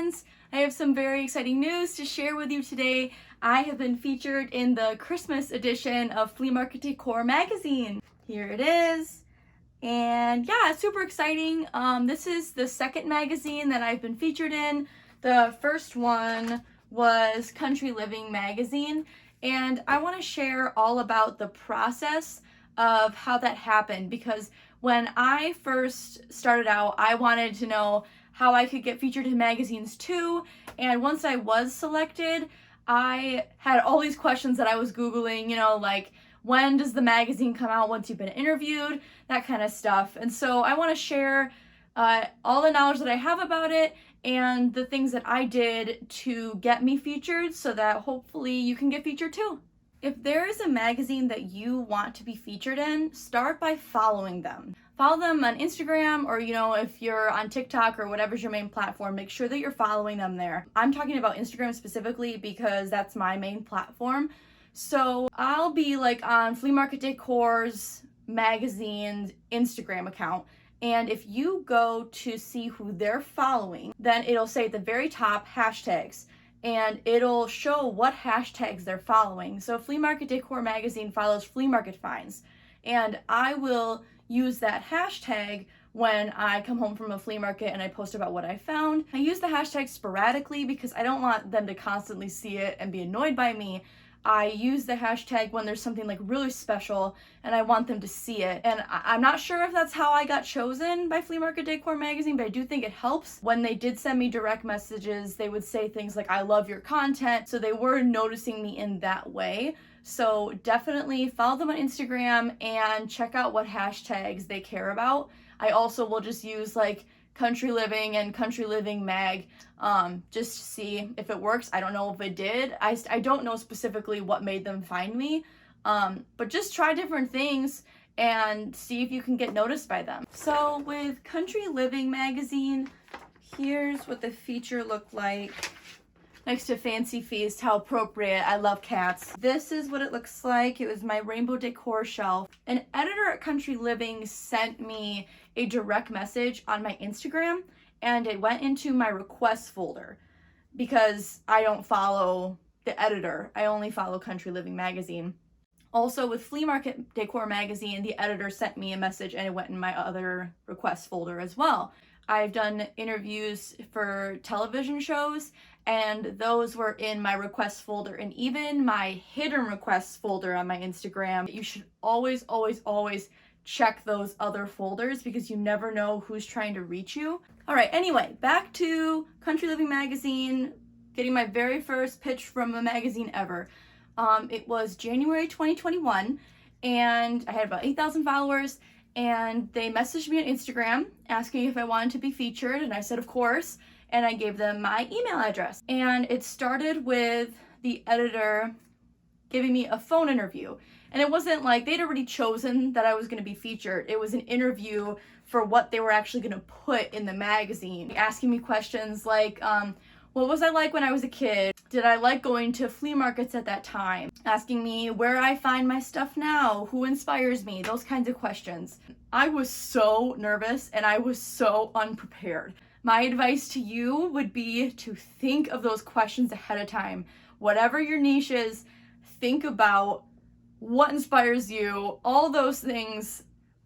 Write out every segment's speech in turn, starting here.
friends! I have some very exciting news to share with you today. I have been featured in the Christmas edition of Flea Market Decor magazine. Here it is. And yeah, it's super exciting. This is the second magazine that I've been featured in. The first one was Country Living magazine, and I want to share all about the process of how that happened, because when I first started out, I wanted to know how I could get featured in magazines too, and once I was selected, I had all these questions that I was Googling, like when does the magazine come out once you've been interviewed, that kind of stuff. And so I want to share all the knowledge that I have about it and the things that I did to get me featured so that hopefully you can get featured too. If there is a magazine that you want to be featured in, start by following them. Follow them on Instagram, or if you're on TikTok or whatever's your main platform, make sure that you're following them there. I'm talking about Instagram specifically because that's my main platform. So I'll be on Flea Market Decor's magazine's Instagram account. And if you go to see who they're following, then it'll say at the very top hashtags, and it'll show what hashtags they're following. So Flea Market Decor magazine follows flea market finds, and I will use that hashtag when I come home from a flea market and I post about what I found. I use the hashtag sporadically because I don't want them to constantly see it and be annoyed by me. I use the hashtag when there's something really special and I want them to see it. And I'm not sure if that's how I got chosen by Flea Market Decor magazine, but I do think it helps. When they did send me direct messages, they would say things like, "I love your content." So they were noticing me in that way. So definitely follow them on Instagram and check out what hashtags they care about. I also will just use Country Living and Country Living Mag, just to see if it works. I don't know if it did. I don't know specifically what made them find me, but just try different things and see if you can get noticed by them. So with Country Living magazine, here's what the feature looked like. Next to Fancy Feast, how appropriate, I love cats. This is what it looks like. It was my rainbow decor shelf. An editor at Country Living sent me a direct message on my Instagram, and it went into my requests folder because I don't follow the editor. I only follow Country Living magazine. Also with Flea Market Decor magazine, the editor sent me a message and it went in my other requests folder as well. I've done interviews for television shows, and those were in my requests folder, and even my hidden requests folder on my Instagram. You should always, always, always check those other folders because you never know who's trying to reach you. All right, anyway, back to Country Living magazine, getting my very first pitch from a magazine ever. It was January 2021, and I had about 8,000 followers. And they messaged me on Instagram asking if I wanted to be featured, and I said of course, and I gave them my email address. And it started with the editor giving me a phone interview. And it wasn't they'd already chosen that I was going to be featured. It was an interview for what they were actually going to put in the magazine, asking me questions like, what was I like when I was a kid? Did I like going to flea markets at that time? Asking me where I find my stuff now, who inspires me, those kinds of questions. I was so nervous and I was so unprepared. My advice to you would be to think of those questions ahead of time. Whatever your niche is, think about what inspires you, all those things.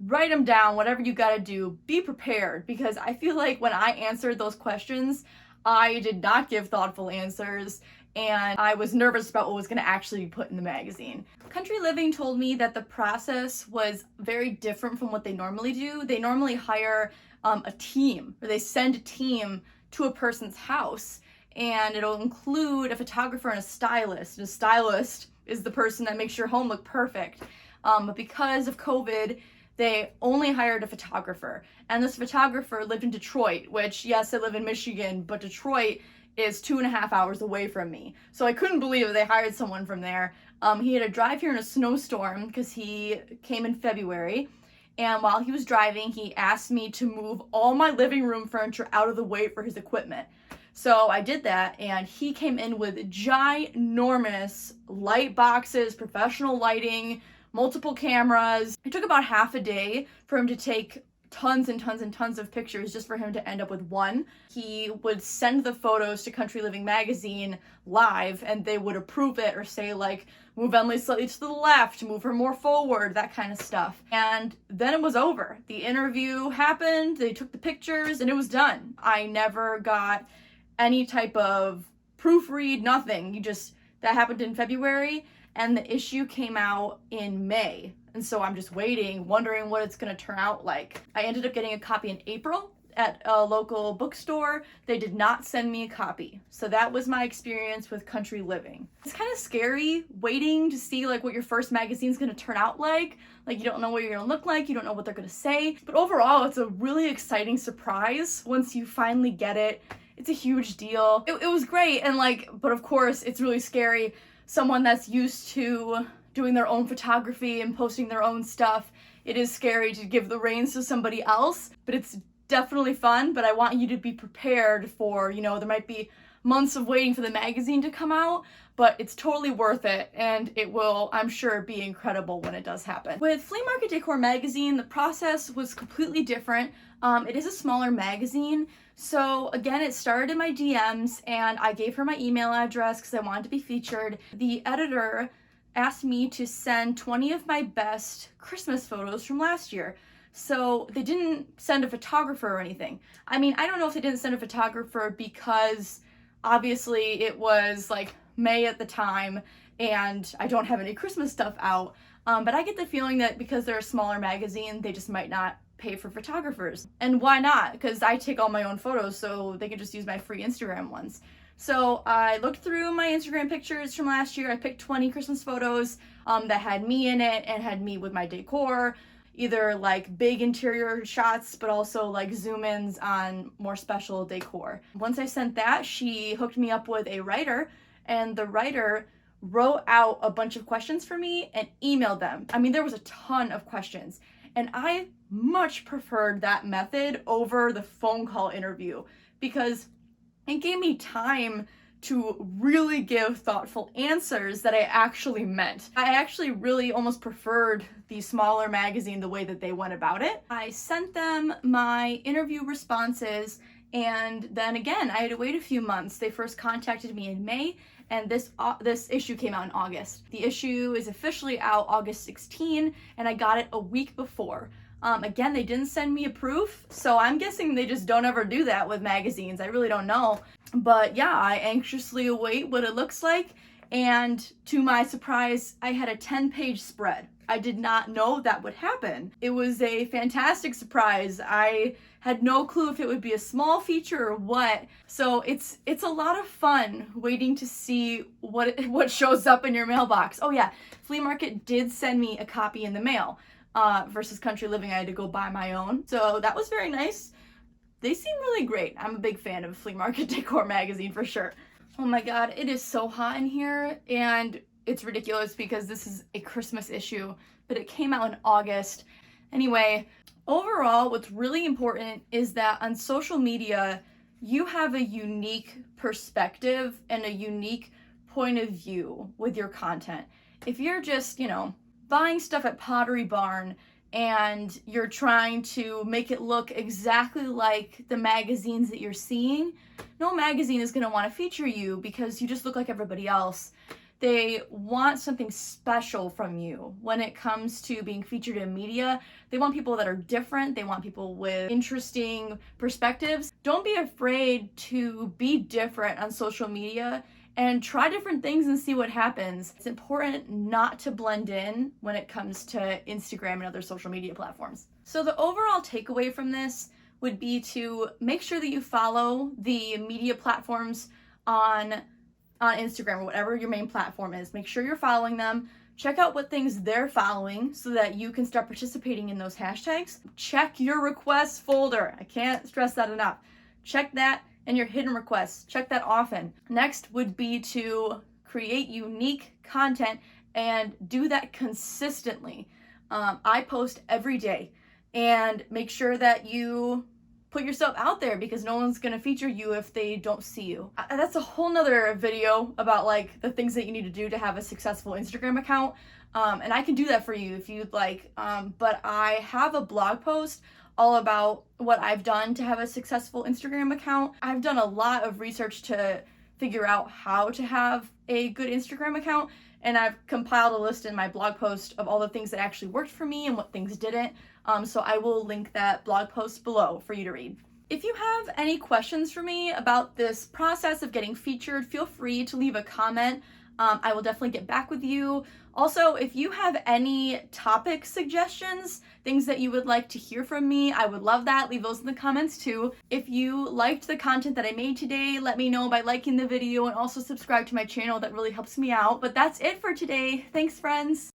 Write them down, whatever you gotta do. Be prepared, because I feel like when I answered those questions, I did not give thoughtful answers, and I was nervous about what was going to actually be put in the magazine. Country Living told me that the process was very different from what they normally do. They normally hire a team, or they send a team to a person's house, and it'll include a photographer and a stylist. And a stylist is the person that makes your home look perfect. But because of COVID, they only hired a photographer, and this photographer lived in Detroit, which, yes, I live in Michigan, but Detroit is 2.5 hours away from me. So I couldn't believe that they hired someone from there. He had to drive here in a snowstorm because he came in February, and while he was driving, he asked me to move all my living room furniture out of the way for his equipment. So I did that, and he came in with ginormous light boxes, professional lighting, multiple cameras. It took about half a day for him to take tons and tons and tons of pictures just for him to end up with one. He would send the photos to Country Living magazine live, and they would approve it or say like, move Emily slightly to the left, move her more forward, that kind of stuff. And then it was over. The interview happened, they took the pictures, and it was done. I never got any type of proofread, nothing. That happened in February, and the issue came out in May. And so I'm just waiting, wondering what it's gonna turn out like. I ended up getting a copy in April at a local bookstore. They did not send me a copy. So that was my experience with Country Living. It's kind of scary waiting to see like what your first magazine's gonna turn out like. Like you don't know what you're gonna look like, you don't know what they're gonna say. But overall, it's a really exciting surprise once you finally get it. It's a huge deal. It was great, and but of course, it's really scary. Someone that's used to doing their own photography and posting their own stuff, it is scary to give the reins to somebody else, but it's definitely fun. But I want you to be prepared for, there might be months of waiting for the magazine to come out, but it's totally worth it, and it will, I'm sure, be incredible when it does happen. With Flea Market Decor magazine, the process was completely different. It is a smaller magazine, so again, it started in my DMs, and I gave her my email address because I wanted to be featured. The editor asked me to send 20 of my best Christmas photos from last year. So they didn't send a photographer or anything. I mean, I don't know if they didn't send a photographer because obviously it was like May at the time and I don't have any Christmas stuff out. But I get the feeling that because they're a smaller magazine, they just might not pay for photographers. And why not? Because I take all my own photos, so they can just use my free Instagram ones. So I looked through my Instagram pictures from last year. I picked 20 Christmas photos that had me in it and had me with my decor, either like big interior shots, but also like zoom-ins on more special decor. Once I sent that, she hooked me up with a writer, and the writer wrote out a bunch of questions for me and emailed them. I mean, there was a ton of questions, and I much preferred that method over the phone call interview because it gave me time to really give thoughtful answers that I actually meant. I actually really almost preferred the smaller magazine the way that they went about it. I sent them my interview responses, and then again, I had to wait a few months. They first contacted me in May, and this issue came out in August. The issue is officially out August 16, and I got it a week before. Again, they didn't send me a proof, so I'm guessing they just don't ever do that with magazines. I really don't know. But yeah, I anxiously await what it looks like, and to my surprise, I had a 10-page spread. I did not know that would happen. It was a fantastic surprise. I had no clue if it would be a small feature or what. So it's a lot of fun waiting to see what shows up in your mailbox. Oh yeah, Flea Market did send me a copy in the mail. Versus Country Living, I had to go buy my own. So that was very nice. They seem really great. I'm a big fan of Flea Market Decor magazine for sure. Oh my god, it is so hot in here, and it's ridiculous because this is a Christmas issue, but it came out in August. Anyway, overall, what's really important is that on social media, you have a unique perspective and a unique point of view with your content. If you're just, buying stuff at Pottery Barn and you're trying to make it look exactly like the magazines that you're seeing, no magazine is going to want to feature you because you just look like everybody else. They want something special from you. When it comes to being featured in media, they want people that are different. They want people with interesting perspectives. Don't be afraid to be different on social media and try different things and see what happens. It's important not to blend in when it comes to Instagram and other social media platforms. So the overall takeaway from this would be to make sure that you follow the media platforms on Instagram or whatever your main platform is. Make sure you're following them. Check out what things they're following so that you can start participating in those hashtags. Check your requests folder. I can't stress that enough. Check that. And your hidden requests, check that often. Next would be to create unique content and do that consistently. I post every day, and make sure that you put yourself out there because no one's gonna feature you if they don't see you. That's a whole nother video about the things that you need to do to have a successful Instagram account. And I can do that for you if you'd like. But I have a blog post all about what I've done to have a successful Instagram account. I've done a lot of research to figure out how to have a good Instagram account, and I've compiled a list in my blog post of all the things that actually worked for me and what things didn't. So I will link that blog post below for you to read. If you have any questions for me about this process of getting featured, feel free to leave a comment. I will definitely get back with you. Also, if you have any topic suggestions, things that you would like to hear from me, I would love that. Leave those in the comments too. If you liked the content that I made today, let me know by liking the video and also subscribe to my channel. That really helps me out. But that's it for today. Thanks, friends.